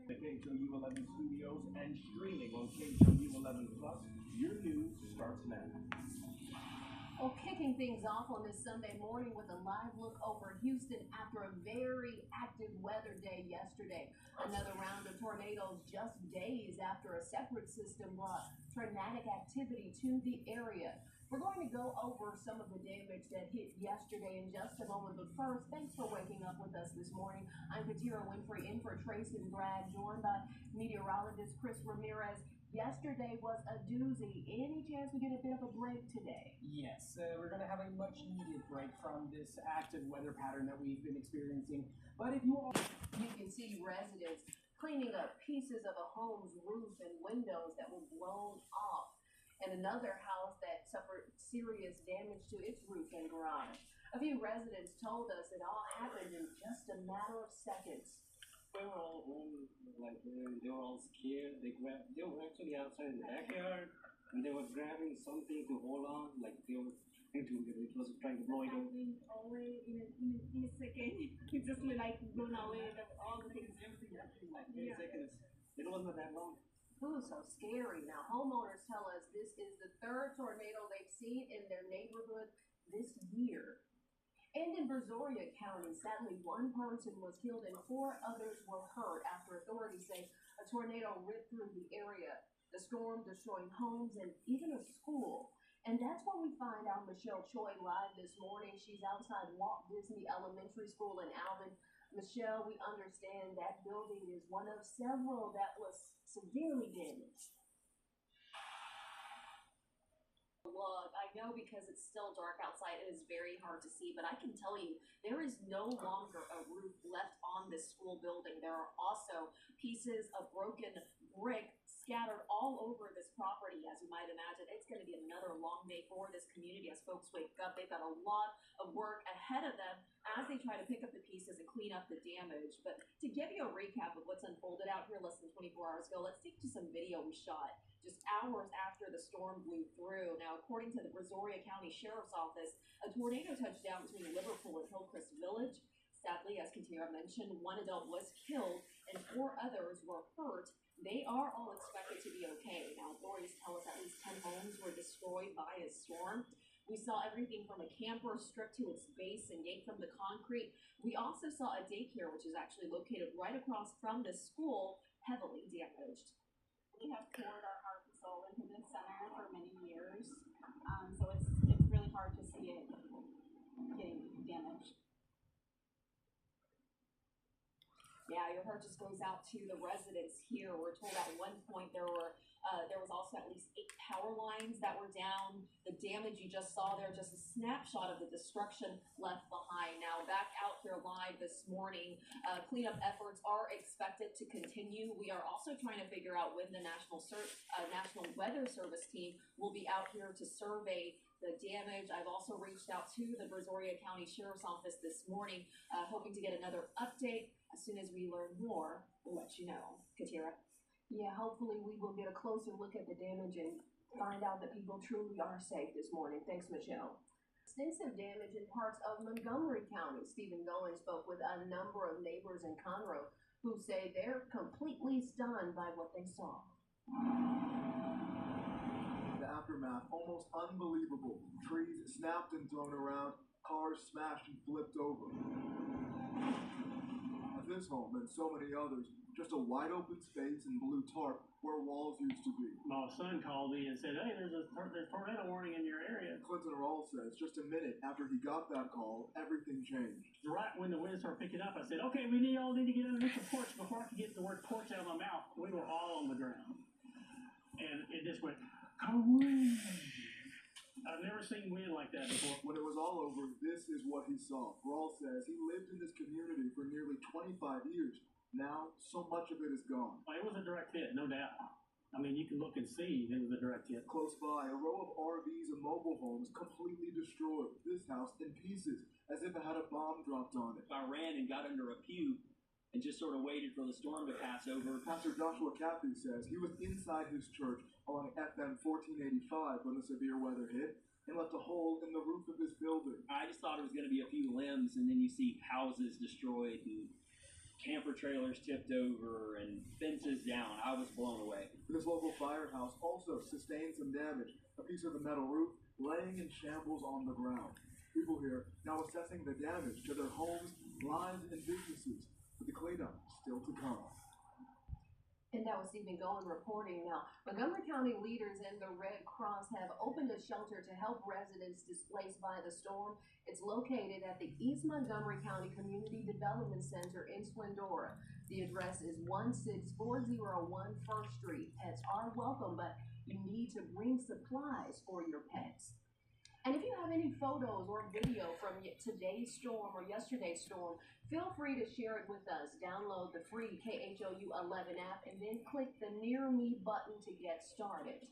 The KHOU 11 studios and streaming on KHOU 11 Plus. Your news starts now. Well, kicking things off on this Sunday morning with a live look over Houston after a very active weather day yesterday. Another round of tornadoes just days after a separate system brought tornadic activity to the area. We're going to go over some of the damage that hit yesterday in just a moment, but first, thanks for waking up with us this morning. I'm Katy Winfrey in for Trace and Brad, joined by meteorologist Chris Ramirez. Yesterday was a doozy. Any chance we get a bit of a break today? Yes, we're going to have a much needed break from this active weather pattern that we've been experiencing. But if you can see residents cleaning up pieces of a home's roof and windows that were blown off, and another house that suffered serious damage to its roof and garage. A few residents told us it all happened in just a matter of seconds. We were all home, they were all scared. They were actually outside in the backyard, and they were grabbing something to hold on, like it was trying to blow it over. Away in a second. It just like blown away. All the things. Everything happened like 10 seconds. It wasn't that long. Ooh, so scary. Now, homeowners tell us this is the third tornado they've seen in their neighborhood this year. And in Brazoria County, sadly, one person was killed and 4 others were hurt after authorities say a tornado ripped through the area. The storm destroying homes and even a school. And that's where we find our Michelle Choi live this morning. She's outside Walt Disney Elementary School in Alvin. Michelle, we understand that building is one of several that was severely damaged. Look, I know because it's still dark outside, it is very hard to see, but I can tell you there is no longer a roof left on this school building. There are also pieces of broken brick scattered all over this property, as you might imagine. It's going to be another long day for this community as folks wake up. They've got a lot of work ahead of them as they try to pick up the pieces and clean up the damage. But to give you a recap of what's unfolded out here less than 24 hours ago, let's take to some video we shot just hours after the storm blew through. Now, according to the Brazoria County Sheriff's Office, a tornado touched down between Liverpool and Hillcrest Village. Sadly, as Katy mentioned, 1 adult was killed and 4 others were hurt. They are all expected to be okay. Now, authorities tell us at least 10 homes were destroyed by a storm. We saw everything from a camper stripped to its base and yanked from the concrete. We also saw a daycare, which is actually located right across from the school, heavily damaged. We have poured our heart and soul into this center for many years, so it's really hard to see it getting damaged. Yeah, your heart just goes out to the residents here. We're told at one point there was also at least 8 power lines that were down. The damage you just saw there, just a snapshot of the destruction left behind. Now, back out here live this morning, cleanup efforts are expected to continue. We are also trying to figure out when the National Weather Service team will be out here to survey the damage. I've also reached out to the Brazoria County Sheriff's Office this morning, hoping to get another update. As soon as we learn more, we'll let you know. Katira? Yeah, hopefully we will get a closer look at the damage and find out that people truly are safe this morning. Thanks, Michelle. Extensive damage in parts of Montgomery County. Stephen Goins spoke with a number of neighbors in Conroe who say they're completely stunned by what they saw. The aftermath, almost unbelievable. Trees snapped and thrown around, cars smashed and flipped over. This home and so many others, just a wide open space and blue tarp where walls used to be. My son called me and said, "Hey, there's tornado warning in your area." Clinton Rawls says just a minute after he got that call, everything changed. Right when the wind started picking up, I said, "Okay, we all need to get underneath the porch." Before I could get the word porch out of my mouth, we were all on the ground, and it just went, "Ka-wee." I've never seen wind like that before. When it was all over, this is what he saw. Rawls says he lived in this community for nearly 25 years. Now, so much of it is gone. It was a direct hit, no doubt. I mean, you can look and see it was a direct hit. Close by, a row of RVs and mobile homes completely destroyed. This house in pieces, as if it had a bomb dropped on it. I ran and got under a pew and just sort of waited for the storm to pass over. Pastor Joshua Katy says he was inside his church along FM 1485 when the severe weather hit and left a hole in the roof of his building. I just thought it was going to be a few limbs, and then you see houses destroyed and camper trailers tipped over and fences down. I was blown away. This local firehouse also sustained some damage. A piece of the metal roof laying in shambles on the ground. People here now assessing the damage to their homes, lives, and businesses. But the cleanup still to come. And that was Stephen Goen reporting. Now, Montgomery County leaders and the Red Cross have opened a shelter to help residents displaced by the storm. It's located at the East Montgomery County Community Development Center in Splendora. The address is 16401 First Street. Pets are welcome, but you need to bring supplies for your pets. And if you have any photos or video from today's storm or yesterday's storm, feel free to share it with us. Download the free KHOU 11 app and then click the Near Me button to get started.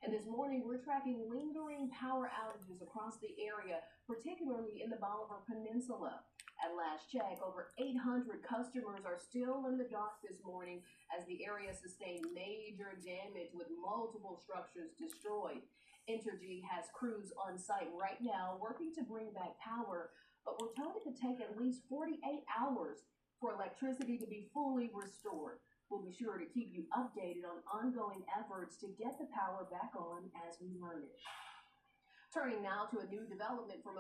And this morning, we're tracking lingering power outages across the area, particularly in the Bolivar Peninsula. At last check, over 800 customers are still in the dark this morning as the area sustained major damage with multiple structures destroyed. Entergy has crews on site right now working to bring back power, but we're told it could take at least 48 hours for electricity to be fully restored. We'll be sure to keep you updated on ongoing efforts to get the power back on as we learn it. Turning now to a new development from